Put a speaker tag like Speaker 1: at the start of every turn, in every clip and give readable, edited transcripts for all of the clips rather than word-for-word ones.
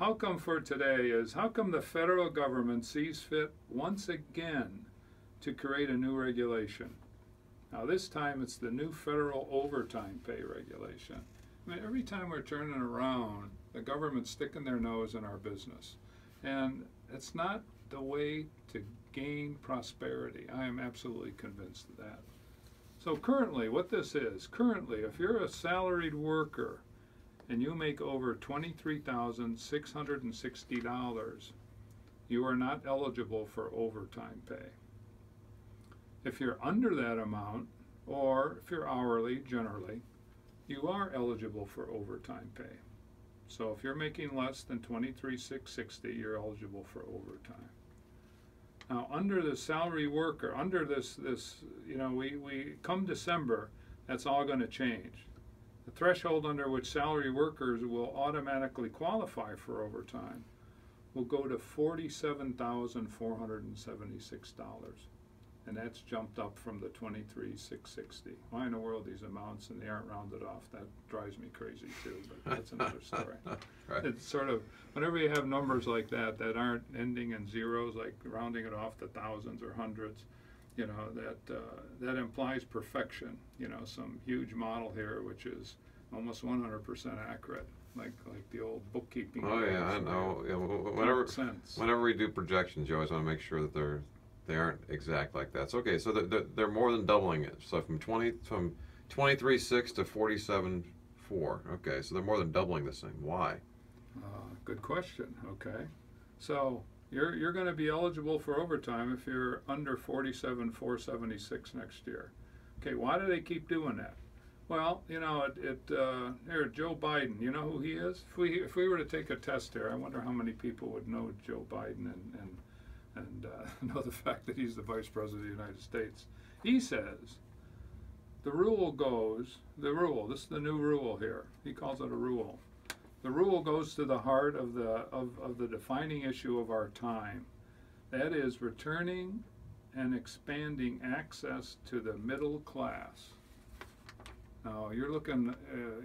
Speaker 1: how come for today is, how come the federal government sees fit once again to create a new regulation? Now this time it's the new federal overtime pay regulation. I mean, every time we're turning around, the government's sticking their nose in our business. And it's not the way to gain prosperity. I am absolutely convinced of that. So currently, what this is, if you're a salaried worker and you make over $23,660, you are not eligible for overtime pay. If you're under that amount, or if you're hourly, generally, you are eligible for overtime pay. So if you're making less than $23,660, you're eligible for overtime. Now, under the salary worker, under this, you know, we come December, that's all going to change. The threshold under which salary workers will automatically qualify for overtime will go to $47,476. And that's jumped up from the $23,660. Why in the world these amounts and they aren't rounded off? That drives me crazy too, but that's another story.
Speaker 2: Right.
Speaker 1: It's sort of, whenever you have numbers like that that aren't ending in zeros, like rounding it off to thousands or hundreds, you know, that implies perfection. You know, some huge model here which is almost 100% accurate, like the old bookkeeping.
Speaker 2: Oh yeah, I know. Yeah, whenever we do projections, you always want to make sure that they aren't exact like that. So, okay, so they're more than doubling it. So from 23.6 to 47.4. Okay, so they're more than doubling this thing. Why?
Speaker 1: Good question. Okay, so you're going to be eligible for overtime if you're under 47,476 next year. Okay, why do they keep doing that? Well, you know, here, Joe Biden. You know who he is? If we were to take a test here, I wonder how many people would know Joe Biden and know the fact that he's the Vice President of the United States. He says, the rule goes, this is the new rule here. He calls it a rule. The rule goes to the heart of the defining issue of our time. That is returning and expanding access to the middle class. Now you're looking,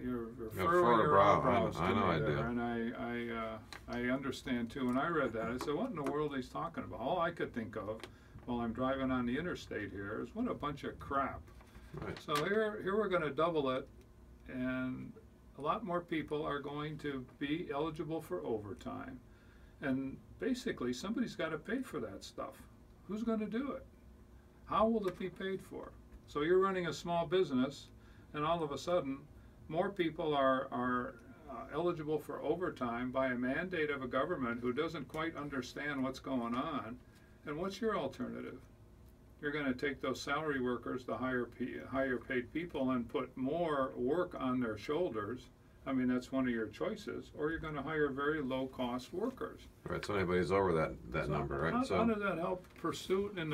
Speaker 1: you're furrowing your eyebrows to me there, and I understand too. When I read that, I said, "What in the world he's talking about?" All I could think of, while I'm driving on the interstate here, is what a bunch of crap.
Speaker 2: Right.
Speaker 1: So here we're going to double it, and a lot more people are going to be eligible for overtime, and basically somebody's got to pay for that stuff. Who's going to do it? How will it be paid for? So you're running a small business, and all of a sudden, more people are eligible for overtime by a mandate of a government who doesn't quite understand what's going on. And what's your alternative? You're going to take those salary workers, the higher paid people, and put more work on their shoulders. I mean, that's one of your choices. Or you're going to hire very low-cost workers.
Speaker 2: Right, so anybody's over that number, right?
Speaker 1: How does that help the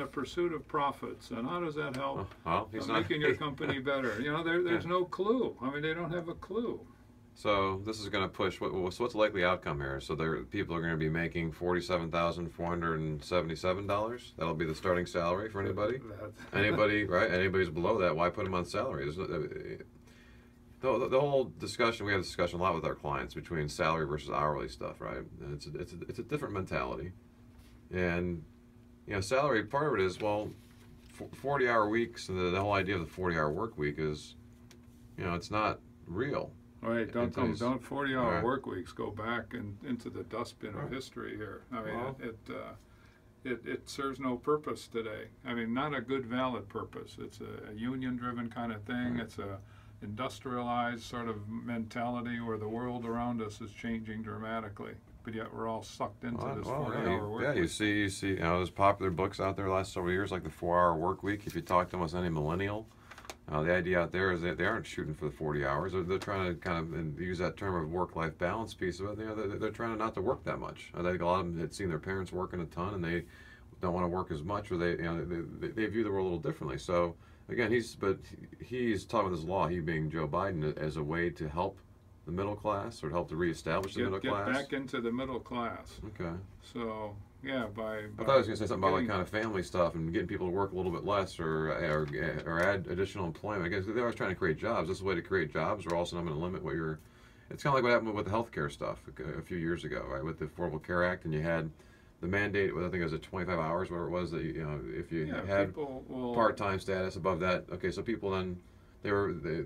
Speaker 1: pursuit of profits? And how does that help making your company better? You know, there's no clue. I mean, they don't have a clue.
Speaker 2: So this is going to push. So what's the likely outcome here? So people are going to be making $47,477. That'll be the starting salary for anybody. Anybody, right? Anybody's below that, why put them on salary? The whole discussion, we have a discussion a lot with our clients between salary versus hourly stuff, right? And it's a different mentality. And, you know, salary, part of it is, well, 40-hour weeks, and the whole idea of the 40-hour work week is, you know, it's not real.
Speaker 1: Right, don't 40-hour work weeks go back into the dustbin of history here. I mean, it serves no purpose today. I mean, not a good, valid purpose. It's a union-driven kind of thing. It's a industrialized sort of mentality where the world around us is changing dramatically, but yet we're all sucked into this 40-hour work week.
Speaker 2: Yeah, you see, you know, there's popular books out there the last several years, like the 4-hour work week. If you talk to almost any millennial, the idea out there is that they aren't shooting for the 40 hours. They're trying to kind of, and use that term of work-life balance piece of it. You know, they're trying not to work that much. I think a lot of them had seen their parents working a ton, and they don't want to work as much, or they view the world a little differently. So again, he's talking about this law, he being Joe Biden, as a way to help the middle class, or help to reestablish the middle class.
Speaker 1: Get back into the middle claase.
Speaker 2: Okay.
Speaker 1: So yeah, I
Speaker 2: thought I was going to say something about like kind of family stuff and getting people to work a little bit less, or add additional employment. I guess they're always trying to create jobs. This is a way to create jobs, or also I'm going to limit what you're. It's kind of like what happened with the healthcare stuff a few years ago, right? With the Affordable Care Act, and you had the mandate. I think it was at 25 hours, whatever it was. That if you
Speaker 1: Yeah,
Speaker 2: had
Speaker 1: people will.
Speaker 2: part-time status above that, okay, so people then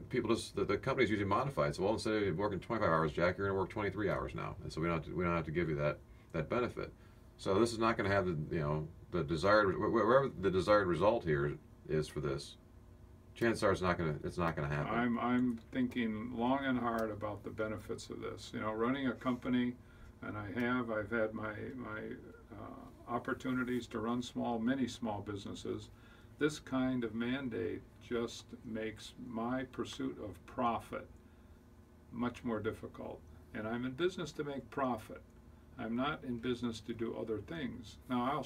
Speaker 2: people just the companies usually modified. So well, instead of working 25 hours, Jack, you're going to work 23 hours now, and so we don't have to give you that benefit. So this is not going to have the desired wherever the desired result here is for this. Chances are it's not going to happen.
Speaker 1: I'm thinking long and hard about the benefits of this. Running a company, and I've had my opportunities to run many small businesses. This kind of mandate just makes my pursuit of profit much more difficult. And I'm in business to make profit. I'm not in business to do other things. Now, I'll